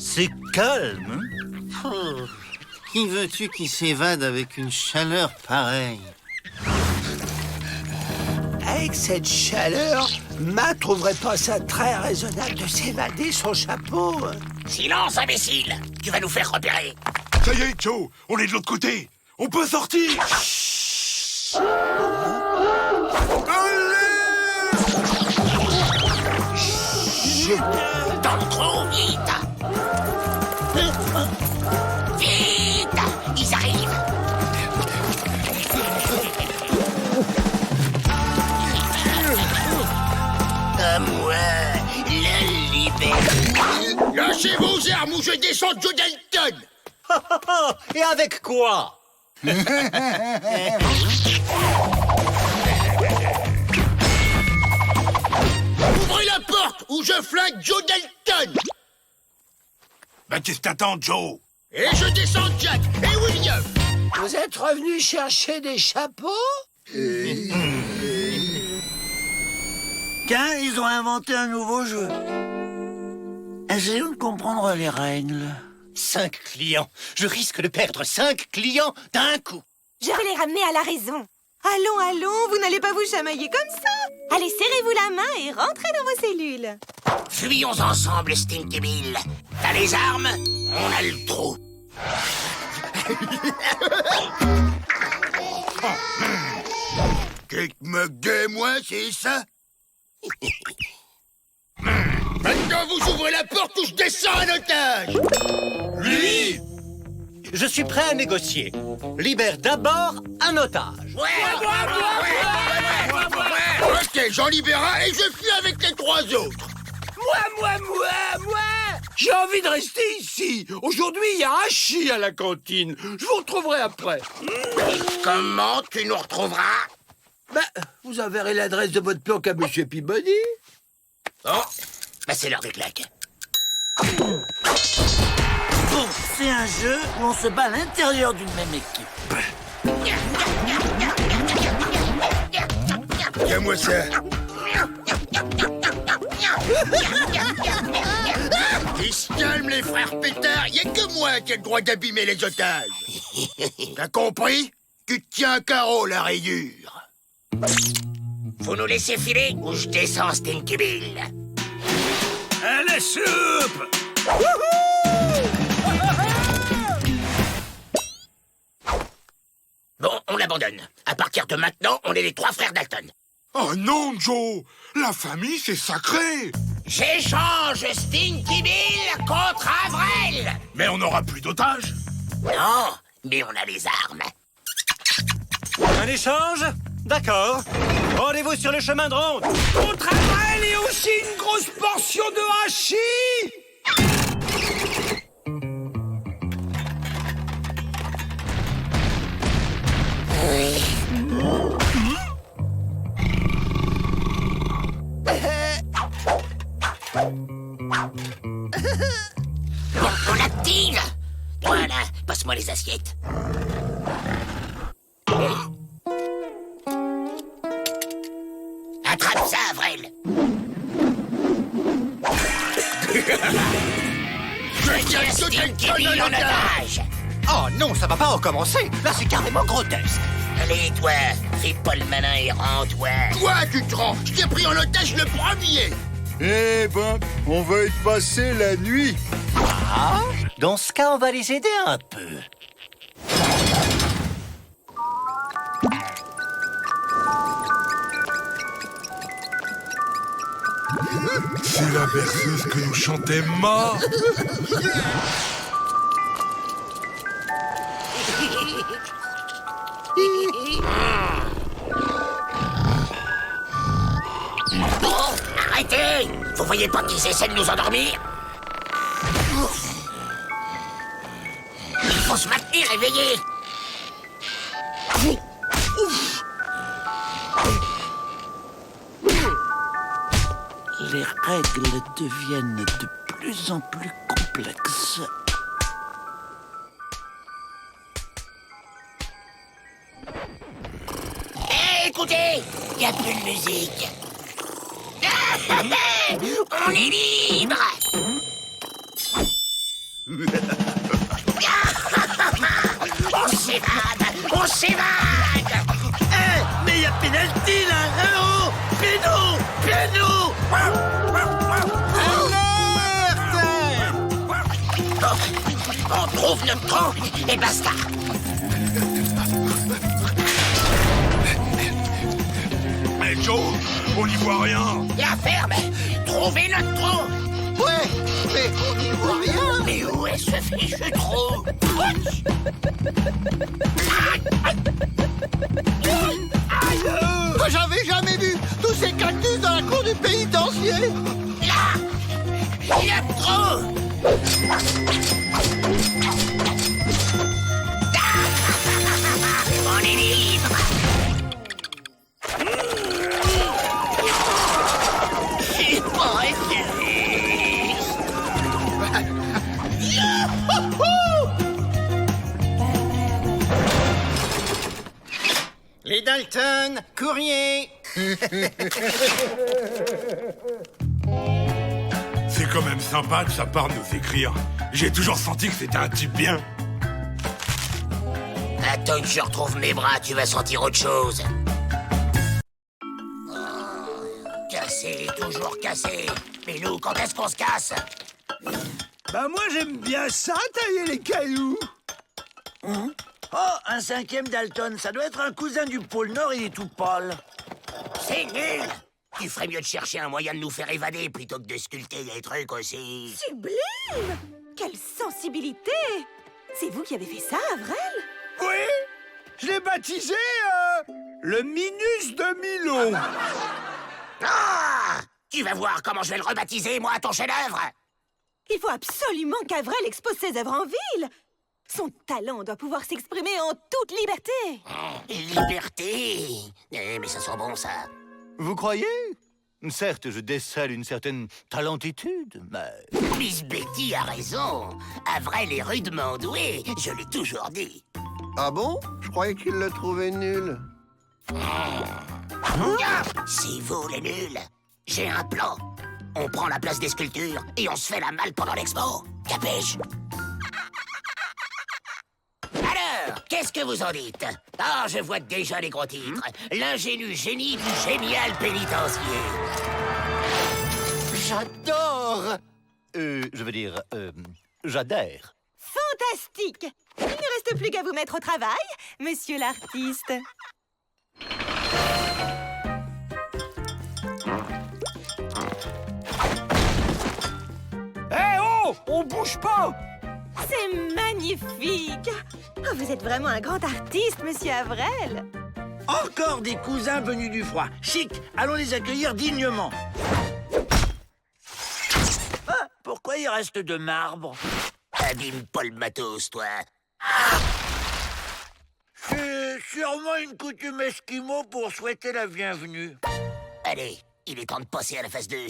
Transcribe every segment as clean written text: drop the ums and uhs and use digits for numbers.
C'est calme. Oh, qui veux-tu qui s'évade avec une chaleur pareille? Avec cette chaleur, Ma trouverait pas ça très raisonnable de s'évader son chapeau. Silence, imbécile! Tu vas nous faire repérer. Ça y est, Joe, on est de l'autre côté. On peut sortir. Dans trop vite! Vite! Ils arrivent! À moi, la liberté! Lâchez vos armes ou je descends Joe Dalton! Et avec quoi? Ouvrez la porte ou je flingue Joe Dalton! Bah, qu'est-ce que t'attends, Joe? Et je descends Jack et William! Vous êtes revenus chercher des chapeaux? Tiens, ils ont inventé un nouveau jeu. Essayons de comprendre les règles. 5 clients. Je risque de perdre 5 clients d'un coup. Je vais les ramener à la raison. Allons, allons, vous n'allez pas vous chamailler comme ça. Allez, serrez-vous la main et rentrez dans vos cellules. Fuyons ensemble, Stinky Bill. T'as les armes? On a le trou. Tu te moques de moi, c'est ça? Maintenant, vous ouvrez la porte ou je descends un otage! Lui? Je suis prêt à négocier. Libère d'abord un otage. Ok, j'en libère un et je fuis avec les 3 autres. Moi! J'ai envie de rester ici. Aujourd'hui, il y a hachis à la cantine. Je vous retrouverai après. Comment tu nous retrouveras? Vous enverrez l'adresse de votre planque à Monsieur Peabody. Oh, bah c'est l'heure des claques. Bon, c'est un jeu où on se bat à l'intérieur d'une même équipe. Tiens-moi ça. Ils se calment, les frères pétards. Y a que moi qui ai le droit d'abîmer les otages. T'as compris? Tu te tiens un carreau, la rayure. Vous nous laissez filer ou je descends, Stinky Bill? À la soupe! Bon, on l'abandonne. À partir de maintenant, on est les 3 frères Dalton. Oh non, Joe! La famille, c'est sacré! J'échange Stinky Bill contre Avril! Mais on n'aura plus d'otages! Non, mais on a les armes. Un échange? D'accord. Rendez-vous sur le chemin de ronde. Contre Avril et aussi une grosse portion de hachis. Bon, on l'active! Voilà, passe-moi les assiettes. Attrape ça, Avril! Je tiens Stinky Bill en otage! Oh non, ça va pas recommencer. Là, c'est carrément grotesque. Allez, toi, fais pas le malin et rends-toi. Toi, tu te rends! Je t'ai pris en otage le premier! Eh ben, on va y passer la nuit. Ah, dans ce cas, on va les aider un peu. C'est la berceuse que nous chantait Ma. Bon, arrêtez! Vous voyez pas qu'ils essaient de nous endormir? Il faut se maintenir éveillé! Les règles deviennent de plus en plus complexes. Hé, écoutez! Y a plus de musique! On est libre! s'évade! On s'évade! Mais il y a pénalty là, là-haut. Péno. On trouve notre trou et basta! Mais Joe, on n'y voit rien. La ferme! Trouvez notre trou! Ouais, mais on n'y voit rien. Mais où est ce fichu trou? J'avais jamais vu tous ces cactus dans la cour du pénitencier. Là! Le trou! On est libre! C'est pas juste! Les Dalton, courrier. C'est quand même sympa que ça part nous écrire. J'ai toujours senti que c'était un type bien. Attends que je retrouve mes bras, tu vas sentir autre chose. Cassé, toujours cassé. Mais nous, quand est-ce qu'on se casse? Bah moi j'aime bien ça, tailler les cailloux. Oh, un 5e Dalton. Ça doit être un cousin du pôle Nord, il est tout pâle. C'est nul! Tu ferais mieux de chercher un moyen de nous faire évader plutôt que de sculpter des trucs aussi. Sublime! Quelle sensibilité! C'est vous qui avez fait ça, Avrel? Oui, je l'ai baptisé le Minus de Milo. Ah! Tu vas voir comment je vais le rebaptiser, moi, ton chef-d'œuvre! Il faut absolument qu'Avrel expose ses œuvres en ville. Son talent doit pouvoir s'exprimer en toute liberté. Liberté! Mais ça sent bon, ça. Vous croyez? Certes, je décèle une certaine talentitude, mais... Miss Betty a raison. Avrel est rudement doué, je l'ai toujours dit. Ah bon? Je croyais qu'il le trouvait nul. C'est vous, les nuls. J'ai un plan. On prend la place des sculptures et on se fait la malle pendant l'expo. Capiche? Alors, qu'est-ce que vous en dites? Ah, je vois déjà les gros titres. L'ingénu génie du génial pénitencier. J'adore! Je veux dire, j'adhère. Fantastique! Il ne reste plus qu'à vous mettre au travail, monsieur l'artiste. Eh oh! On bouge pas! C'est magnifique! Oh, vous êtes vraiment un grand artiste, monsieur Avrel. Encore des cousins venus du froid. Chic, allons les accueillir dignement. Ah, pourquoi il reste de marbre? Abîme pas le matos, toi. C'est sûrement une coutume esquimau pour souhaiter la bienvenue. Allez, il est temps de passer à la phase 2.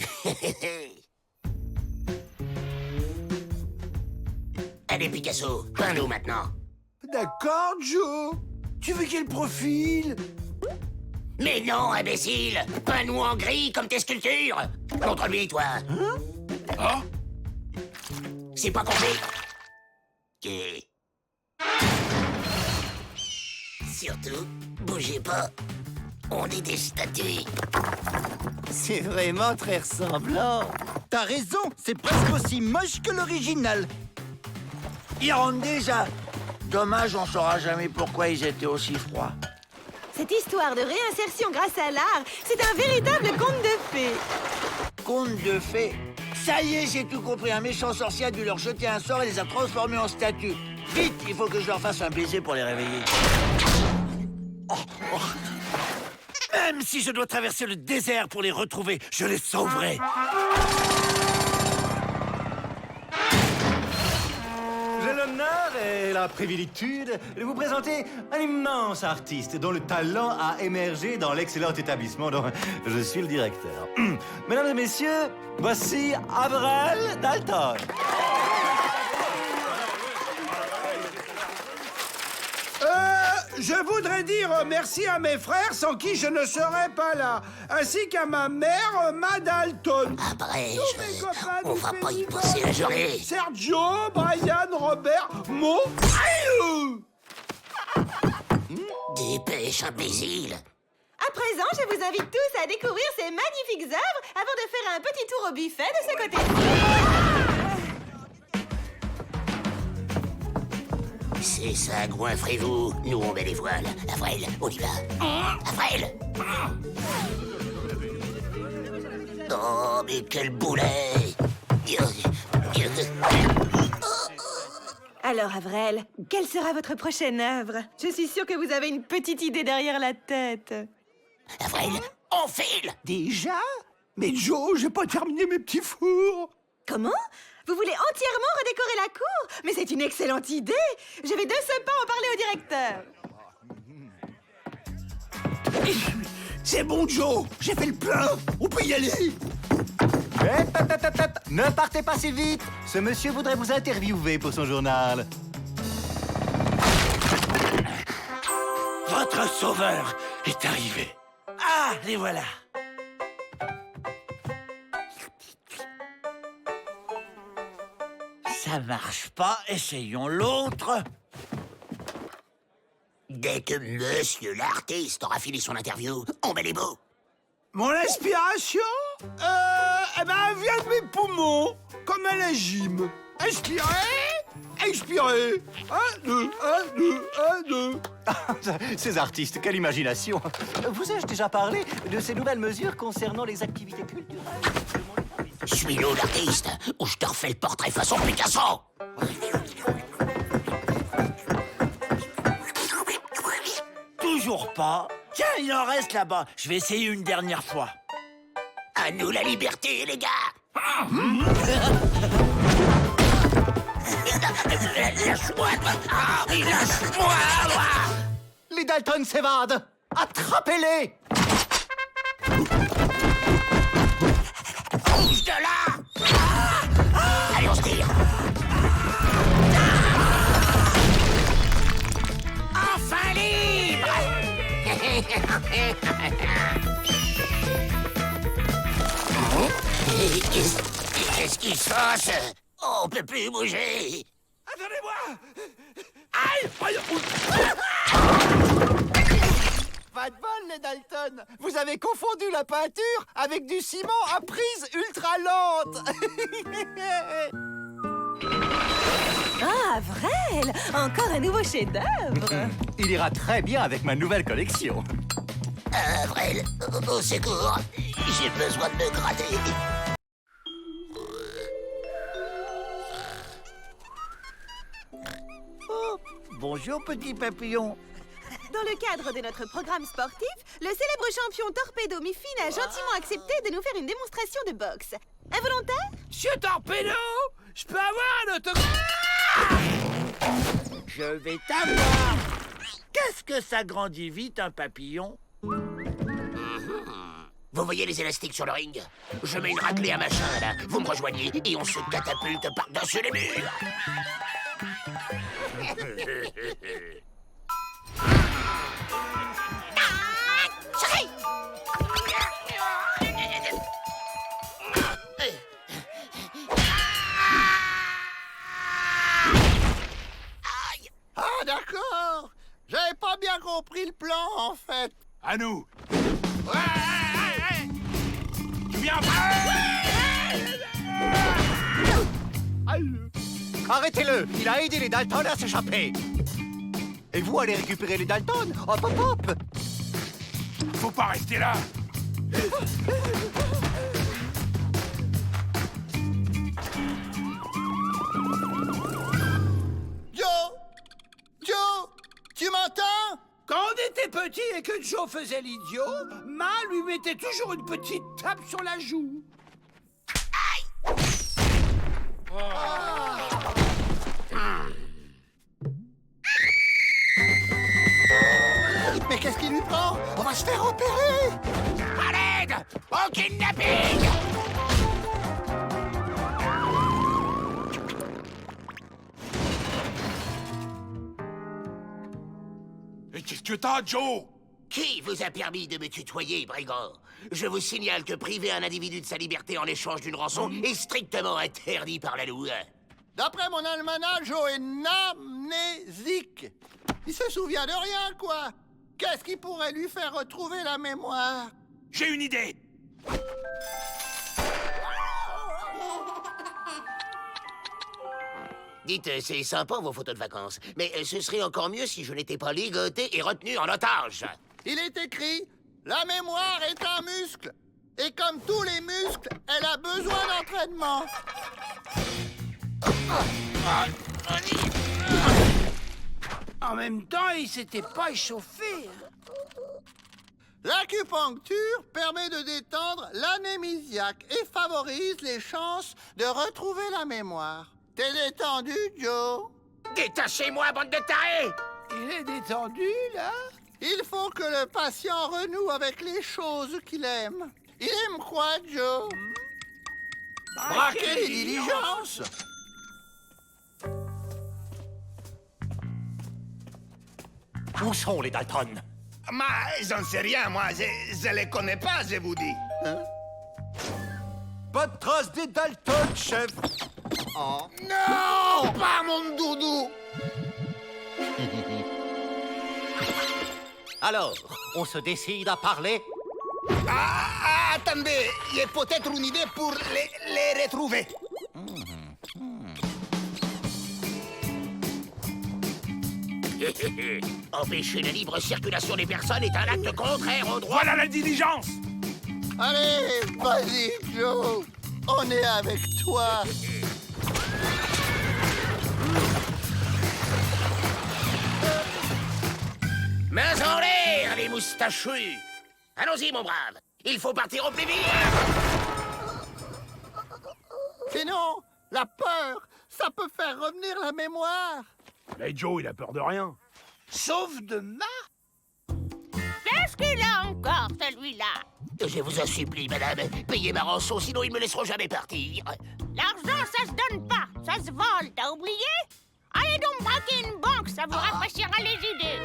Allez, Picasso, peins-nous maintenant. D'accord, Joe. Tu veux quel profil? Mais non, imbécile! Peins-nous en gris comme tes sculptures! Contre lui, toi! Hein? C'est pas compris? Ok. Surtout, bougez pas. On est des statues. C'est vraiment très ressemblant. T'as raison, c'est presque aussi moche que l'original. Ils rentrent déjà. Dommage, on saura jamais pourquoi ils étaient aussi froids. Cette histoire de réinsertion grâce à l'art, c'est un véritable conte de fées. Conte de fées. Ça y est, j'ai tout compris. Un méchant sorcier a dû leur jeter un sort et les a transformés en statues. Vite, il faut que je leur fasse un baiser pour les réveiller. Même si je dois traverser le désert pour les retrouver, je les sauverai. J'ai l'honneur et la privilitude de vous présenter un immense artiste dont le talent a émergé dans l'excellent établissement dont je suis le directeur. Mesdames et messieurs, voici Avrel Dalton. Je voudrais dire merci à mes frères sans qui je ne serais pas là, ainsi qu'à ma mère, Ma Dalton. Après, Tous mes copains on du va pas y festival, passer la journée. Sergio, Brian, Robert, Mo. Aïe! Dépêche, imbécile. À présent, je vous invite tous à découvrir ces magnifiques œuvres avant de faire un petit tour au buffet de ce côté-ci. C'est ça, goinfrez-vous. Nous, on met les voiles. Avril, on y va. Avril. Oh, mais quel boulet. Alors, Avril, quelle sera votre prochaine œuvre? Je suis sûre que vous avez une petite idée derrière la tête. Avril, on file. Déjà? Mais Joe, j'ai pas terminé mes petits fours. Comment? Vous voulez entièrement redécorer la cour? Mais c'est une excellente idée! Je vais de ce pas en parler au directeur. C'est bon, Joe, j'ai fait le plein. On peut y aller. Ne partez pas si vite. Ce monsieur voudrait vous interviewer pour son journal. Votre sauveur est arrivé. Ah, les voilà. Ça marche pas, essayons l'autre. Dès que monsieur l'artiste aura fini son interview, on met les mots. Mon inspiration? Eh ben, elle vient de mes poumons, comme à la gym. Inspirez, expirez. 1, 2, 1, 2, 1, 2. Ces artistes, quelle imagination. Vous ai-je déjà parlé de ces nouvelles mesures concernant les activités culturelles? Suis-nous l'artiste, ou je te refais le portrait façon Picasso. Toujours pas. Tiens, il en reste là-bas. Je vais essayer une dernière fois. À nous la liberté, les gars. Lâche-moi. Lâche-moi. Les Dalton s'évadent. Attrapez-les. Bouge de là. Allez, on se tire. Enfin libre. Qu'est-ce qui se passe? On peut plus bouger. Attendez-moi. Aïe. Pas de bol, les Dalton. Vous avez confondu la peinture avec du ciment à prise ultra lente. Ah, Avril! Encore un nouveau chef-d'œuvre! Il ira très bien avec ma nouvelle collection. Avril, au secours. J'ai besoin de me gratter. Oh, bonjour, petit papillon. Dans le cadre de notre programme sportif, le célèbre champion Torpedo Miffin a gentiment accepté de nous faire une démonstration de boxe. Involontaire? Monsieur Torpedo, je peux avoir un autographe? Je vais t'avoir. Qu'est-ce que ça grandit vite, un papillon? Vous voyez les élastiques sur le ring? Je mets une raclée à machin, là. Vous me rejoignez et on se catapulte par-dessus les murs. Ah, d'accord. J'avais pas bien compris le plan, en fait. À nous. Tu viens. Arrêtez-le. Il a aidé les Dalton à s'échapper. Et vous allez récupérer les Dalton. Hop, hop, hop. Faut pas rester là. Joe, tu m'entends? Quand on était petit et que Joe faisait l'idiot, Ma lui mettait toujours une petite tape sur la joue. Mais qu'est-ce qui lui prend? On va se faire opérer. À l'aide! Au kidnapping! Et qu'est-ce que t'as, Joe? Qui vous a permis de me tutoyer, brigand? Je vous signale que priver un individu de sa liberté en échange d'une rançon est strictement interdit par la loi. D'après mon almanach, Joe est amnésique. Il se souvient de rien, quoi. Qu'est-ce qui pourrait lui faire retrouver la mémoire? J'ai une idée. Dites, c'est sympa vos photos de vacances, mais ce serait encore mieux si je n'étais pas ligoté et retenu en otage. Il est écrit, la mémoire est un muscle. Et comme tous les muscles, elle a besoin d'entraînement. En même temps, il s'était pas échauffé. L'acupuncture permet de détendre l'anémisiaque et favorise les chances de retrouver la mémoire. T'es détendu, Joe? Détachez-moi, bande de tarés! Il est détendu, là? Il faut que le patient renoue avec les choses qu'il aime. Il aime quoi, Joe? Braquer les diligences. Où sont les Dalton? J'en sais rien, moi. Je les connais pas, je vous dis. Pas de trace des Dalton, chef. Non! Pas mon doudou! Alors, on se décide à parler? Attendez, il y a peut-être une idée pour les retrouver. Empêcher la libre circulation des personnes est un acte contraire au droit. Voilà la diligence. Allez, vas-y, Joe. On est avec toi. Mains en l'air, les moustachus! Allons-y, mon brave. Il faut partir au plus vite. Sinon, la peur, ça peut faire revenir la mémoire. Mais Joe, il a peur de rien. Sauf de ma... Qu'est-ce qu'il a encore, celui-là? Je vous en supplie, madame, payez ma rançon, sinon ils me laisseront jamais partir. L'argent, ça se donne pas, ça se vole, t'as oublié? Allez donc braquer une banque, ça vous rafraîchira les idées.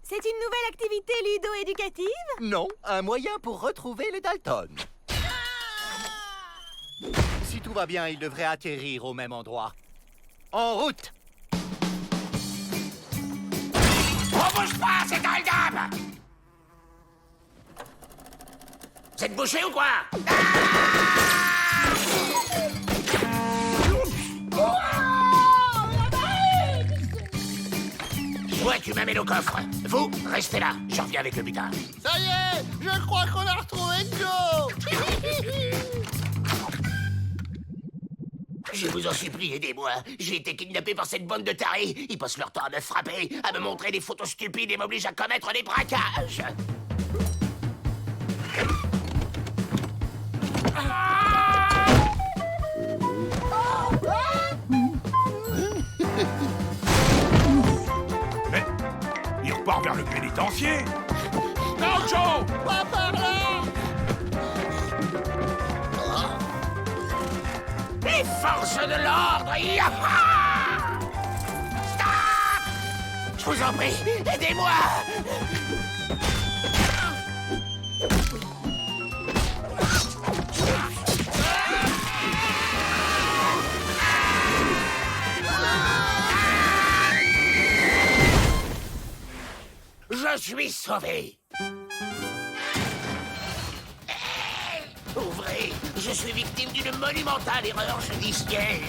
C'est une nouvelle activité ludo-éducative? Non, un moyen pour retrouver les Dalton. Si tout va bien, ils devraient atterrir au même endroit. En route! On bouge pas, c'est un dame! Vous êtes bouché ou quoi? Toi, tu m'amènes au coffre. Vous, restez là. Je reviens avec le butin. Ça y est, je crois qu'on a retrouvé Joe. Je vous en supplie, aidez-moi. J'ai été kidnappé par cette bande de tarés. Ils passent leur temps à me frapper, à me montrer des photos stupides et m'obligent à commettre des braquages. Mais il repart vers le pénitencier. Non, Joe! Pas par là. Les forces de l'ordre! Yaha! Stop! Je vous en prie, aidez-moi! Je suis sauvé! Ouvrez! Je suis victime d'une monumentale erreur judiciaire!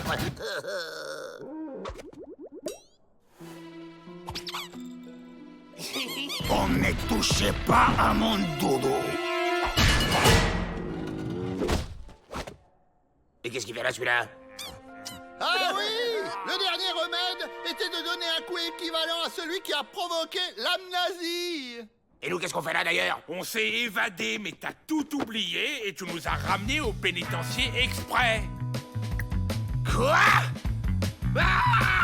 On ne touchez pas à mon dodo. Et qu'est-ce qu'il fait là, celui-là? Ah oui, le dernier remède était de donner un coup équivalent à celui qui a provoqué l'amnésie. Et nous, qu'est-ce qu'on fait là, d'ailleurs? On s'est évadé, mais t'as tout oublié et tu nous as ramenés au pénitencier exprès. Quoi? Ah!